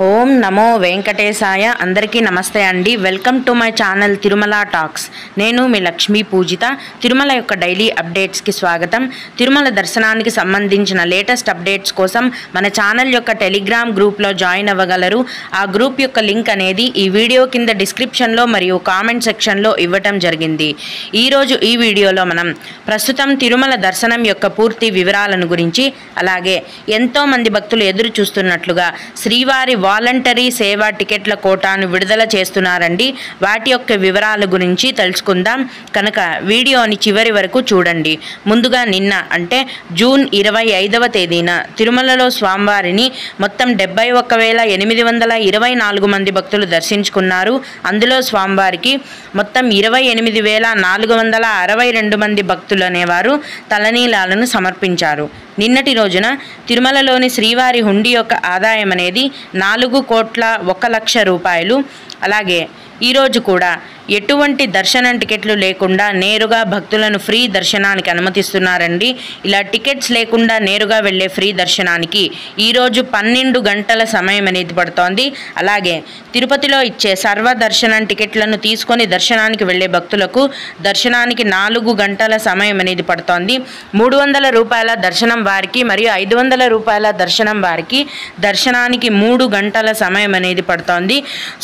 ఓం నమో వెంకటేశాయ. అందరికీ నమస్తే అండి. Welcome to my channel Tirumala talks. నేను మీ లక్ష్మీ పూజిత. తిరుమల యొక్క డైలీ అప్డేట్స్కి స్వాగతం. తిరుమల దర్శనానికి సంబంధించిన లేటెస్ట్ అప్డేట్స్ కోసం మన ఛానల్ యొక్క టెలిగ్రామ్ గ్రూప్లో జాయిన్ అవ్వగలరు. ఆ గ్రూప్ యొక్క లింక్ అనేది ఈ వీడియో కింద డిస్క్రిప్షన్లో మరియు కామెంట్ సెక్షన్లో ఇవ్వటం జరిగింది. ఈరోజు ఈ వీడియోలో మనం ప్రస్తుతం తిరుమల దర్శనం యొక్క పూర్తి వివరాలను గురించి, అలాగే ఎంతోమంది భక్తులు ఎదురు చూస్తున్నట్లుగా శ్రీవారి వాలంటరీ సేవా టికెట్ల కోటాను విడుదల చేస్తున్నారండి. వాటి యొక్క వివరాల గురించి తెలుసుకుందాం. కనుక వీడియోని చివరి వరకు చూడండి. ముందుగా నిన్న అంటే జూన్ 25వ తేదీన తిరుమలలో స్వామివారిని మొత్తం 71,824 మంది భక్తులు దర్శించుకున్నారు. అందులో స్వామివారికి మొత్తం 28,462 మంది భక్తులు అనేవారు తలనీలాలను సమర్పించారు. నిన్నటి రోజున తిరుమలలోని శ్రీవారి హుండీ యొక్క ఆదాయం అనేది 4,01,00,000 రూపాయలు. అలాగే ఈరోజు కూడా ఎటువంటి దర్శనం టికెట్లు లేకుండా నేరుగా భక్తులను ఫ్రీ దర్శనానికి అనుమతిస్తున్నారండి. ఇలా టికెట్స్ లేకుండా నేరుగా వెళ్ళే ఫ్రీ దర్శనానికి ఈరోజు 12 గంటల సమయం అనేది పడుతోంది. అలాగే తిరుపతిలో ఇచ్చే సర్వ దర్శనం టికెట్లను తీసుకొని దర్శనానికి వెళ్ళే భక్తులకు దర్శనానికి 4 గంటల సమయం అనేది పడుతోంది. 300 రూపాయల దర్శనం వారికి మరియు 500 రూపాయల దర్శనం వారికి దర్శనానికి 3 గంటల సమయం అనేది పడుతోంది.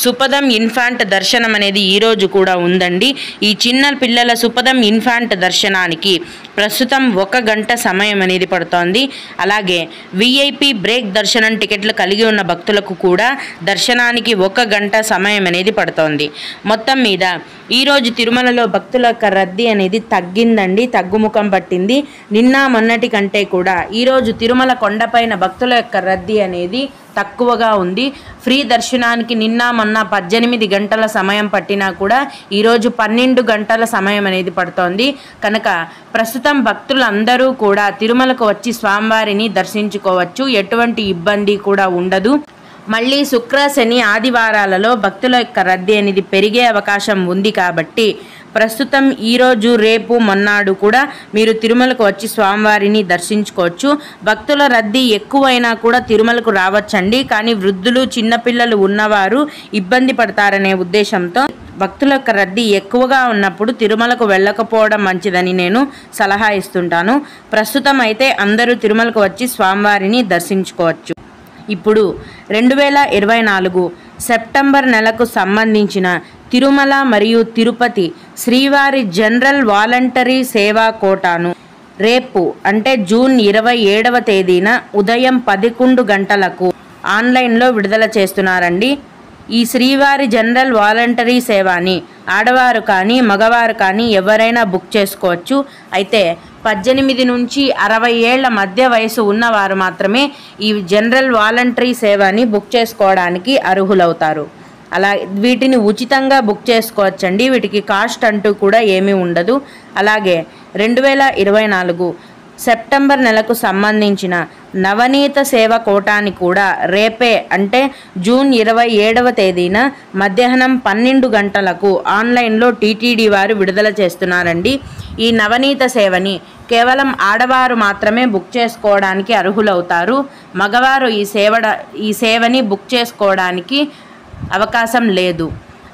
సుపదం ఇన్ఫాంట్ దర్శనం అనేది ఈరోజు కూడా ఉందండి. ఈ చిన్న పిల్లల సుపదం ఇన్ఫాంట్ దర్శనానికి ప్రస్తుతం 1 గంట సమయం అనేది పడుతోంది. అలాగే విఐపి బ్రేక్ దర్శనం టికెట్లు కలిగి ఉన్న భక్తులకు కూడా దర్శనానికి 1 గంట సమయం అనేది పడుతోంది. మొత్తం మీద ఈరోజు తిరుమలలో భక్తుల యొక్క రద్దీ అనేది తగ్గిందండి, తగ్గుముఖం పట్టింది. నిన్న మొన్నటి కంటే కూడా ఈరోజు తిరుమల కొండపైన భక్తుల యొక్క రద్దీ అనేది తక్కువగా ఉంది. ఫ్రీ దర్శనానికి నిన్న మొన్న 18 గంటల సమయం పట్టినా కూడా ఈరోజు 12 గంటల సమయం అనేది పడుతోంది. కనుక ప్రస్తుతం భక్తులందరూ కూడా తిరుమలకు వచ్చి స్వామివారిని దర్శించుకోవచ్చు. ఎటువంటి ఇబ్బంది కూడా ఉండదు. మళ్ళీ శుక్ర, శని, ఆదివారాలలో భక్తుల యొక్క రద్దీ అనేది పెరిగే అవకాశం ఉంది. కాబట్టి ప్రస్తుతం ఈరోజు, రేపు, మొన్నాడు కూడా మీరు తిరుమలకు వచ్చి స్వామివారిని దర్శించుకోవచ్చు. భక్తుల రద్దీ ఎక్కువైనా కూడా తిరుమలకు రావచ్చండి. కానీ వృద్ధులు, చిన్నపిల్లలు ఉన్నవారు ఇబ్బంది పడతారనే ఉద్దేశంతో భక్తుల యొక్క రద్దీ ఎక్కువగా ఉన్నప్పుడు తిరుమలకు వెళ్ళకపోవడం మంచిదని నేను సలహా ఇస్తుంటాను. ప్రస్తుతం అయితే అందరూ తిరుమలకు వచ్చి స్వామివారిని దర్శించుకోవచ్చు. ఇప్పుడు 2024 సెప్టెంబర్ నెలకు సంబంధించిన తిరుమల మరియు తిరుపతి శ్రీవారి జనరల్ వాలంటరీ సేవా కోటాను రేపు అంటే జూన్ 27వ తేదీన ఉదయం 11 గంటలకు ఆన్లైన్లో విడుదల చేస్తున్నారండి. ఈ శ్రీవారి జనరల్ వాలంటరీ సేవని ఆడవారు కానీ మగవారు కానీ ఎవరైనా బుక్ చేసుకోవచ్చు. అయితే 18 నుంచి 60 ఏళ్ల మధ్య వయసు ఉన్నవారు మాత్రమే ఈ జనరల్ వాలంటరీ సేవని బుక్ చేసుకోవడానికి అర్హులవుతారు. అలా వీటిని ఉచితంగా బుక్ చేసుకోవచ్చండి. వీటికి కాస్ట్ అంటూ కూడా ఏమీ ఉండదు. అలాగే 2024 సెప్టెంబర్ నెలకు సంబంధించిన నవనీత సేవ కోటాని కూడా రేపే అంటే జూన్ 27వ తేదీన మధ్యాహ్నం 12 గంటలకు ఆన్లైన్లో టీటీడీ వారు విడుదల చేస్తున్నారండి. ఈ నవనీత సేవని కేవలం ఆడవారు మాత్రమే బుక్ చేసుకోవడానికి అర్హులవుతారు. మగవారు ఈ సేవని బుక్ చేసుకోవడానికి అవకాశం లేదు.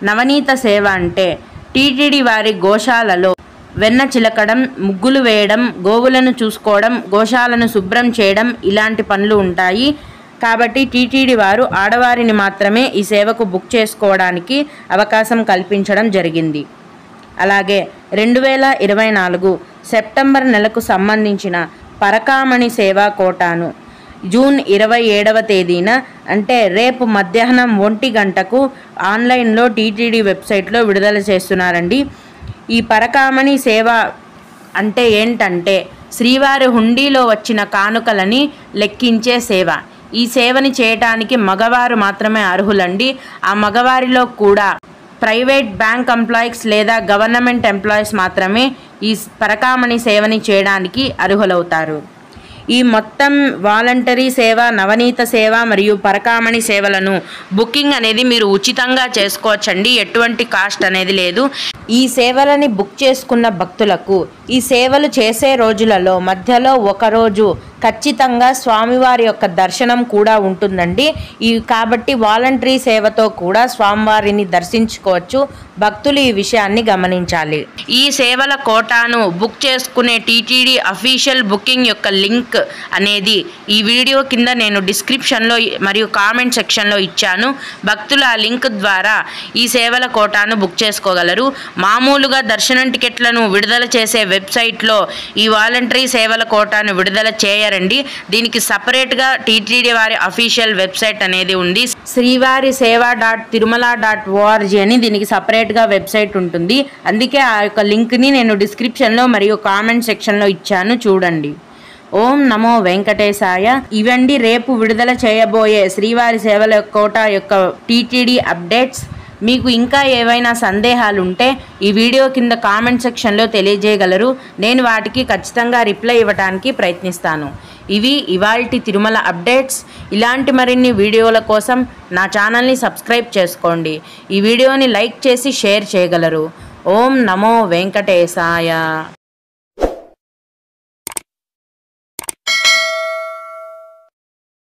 నవనీత సేవ అంటే టీటీడీ వారి గోశాలలో వెన్న చిలకడం, ముగ్గులు వేయడం, గోవులను చూసుకోవడం, గోశాలను శుభ్రం చేయడం ఇలాంటి పనులు ఉంటాయి. కాబట్టి టీటీడీ వారు ఆడవారిని మాత్రమే ఈ సేవకు బుక్ చేసుకోవడానికి అవకాశం కల్పించడం జరిగింది. అలాగే 2024 సెప్టెంబర్ నెలకు సంబంధించిన పరకామణి సేవా కోటాను జూన్ 27వ తేదీన అంటే రేపు మధ్యాహ్నం 1 గంటకు ఆన్లైన్లో టీటీడీ వెబ్సైట్లో విడుదల చేస్తున్నారండి. ఈ పరకామణి సేవ అంటే ఏంటంటే శ్రీవారి హుండీలో వచ్చిన కానుకలని లెక్కించే సేవ. ఈ సేవని చేయటానికి మగవారు మాత్రమే అర్హులండి. ఆ మగవారిలో కూడా ప్రైవేట్ బ్యాంక్ ఎంప్లాయీస్ లేదా గవర్నమెంట్ ఎంప్లాయీస్ మాత్రమే ఈ పరకామణి సేవని చేయడానికి అర్హులవుతారు. ఈ మొత్తం వాలంటరీ సేవ, నవనీత సేవ మరియు పరకామణి సేవలను బుకింగ్ అనేది మీరు ఉచితంగా చేసుకోవచ్చండి. ఎటువంటి కాస్ట్ అనేది లేదు. ఈ సేవలని బుక్ చేసుకున్న భక్తులకు ఈ సేవలు చేసే రోజులలో మధ్యలో ఒక రోజు ఖచ్చితంగా స్వామివారి యొక్క దర్శనం కూడా ఉంటుందండి. కాబట్టి వాలంటరీ సేవతో కూడా స్వామివారిని దర్శించుకోవచ్చు. భక్తులు ఈ విషయాన్ని గమనించాలి. ఈ సేవల కోటాను బుక్ చేసుకునే టీటీడీ అఫీషియల్ బుకింగ్ యొక్క లింక్ అనేది ఈ వీడియో కింద నేను డిస్క్రిప్షన్లో మరియు కామెంట్ సెక్షన్లో ఇచ్చాను. భక్తులు ఆ లింక్ ద్వారా ఈ సేవల కోటాను బుక్ చేసుకోగలరు. మామూలుగా దర్శనం టికెట్లను విడుదల చేసే వెబ్సైట్లో ఈ వాలంటరీ సేవల కోటాను విడుదల చేయరండి. దీనికి సపరేట్గా టీటీడీ వారి అఫీషియల్ వెబ్సైట్ అనేది ఉంది. శ్రీవారి seva.tirumala.org అని దీనికి సపరేట్గా వెబ్సైట్ ఉంటుంది. అందుకే ఆ యొక్క లింక్ని నేను డిస్క్రిప్షన్లో మరియు కామెంట్ సెక్షన్లో ఇచ్చాను, చూడండి. ఓం నమో వెంకటేశాయ. ఇవండి రేపు విడుదల చేయబోయే శ్రీవారి సేవల కోట యొక్క టీటీడీ అప్డేట్స్. మీకు ఇంకా ఏవైనా సందేహాలు ఉంటే ఈ వీడియో కింద కామెంట్ సెక్షన్లో తెలియజేయగలరు. నేను వాటికి ఖచ్చితంగా రిప్లై ఇవ్వడానికి ప్రయత్నిస్తాను. ఇవి ఇవాల్టి తిరుమల అప్డేట్స్. ఇలాంటి మరిన్ని వీడియోల కోసం నా ఛానల్ని సబ్స్క్రైబ్ చేసుకోండి. ఈ వీడియోని లైక్ చేసి షేర్ చేయగలరు. ఓం నమో వెంకటేశాయ.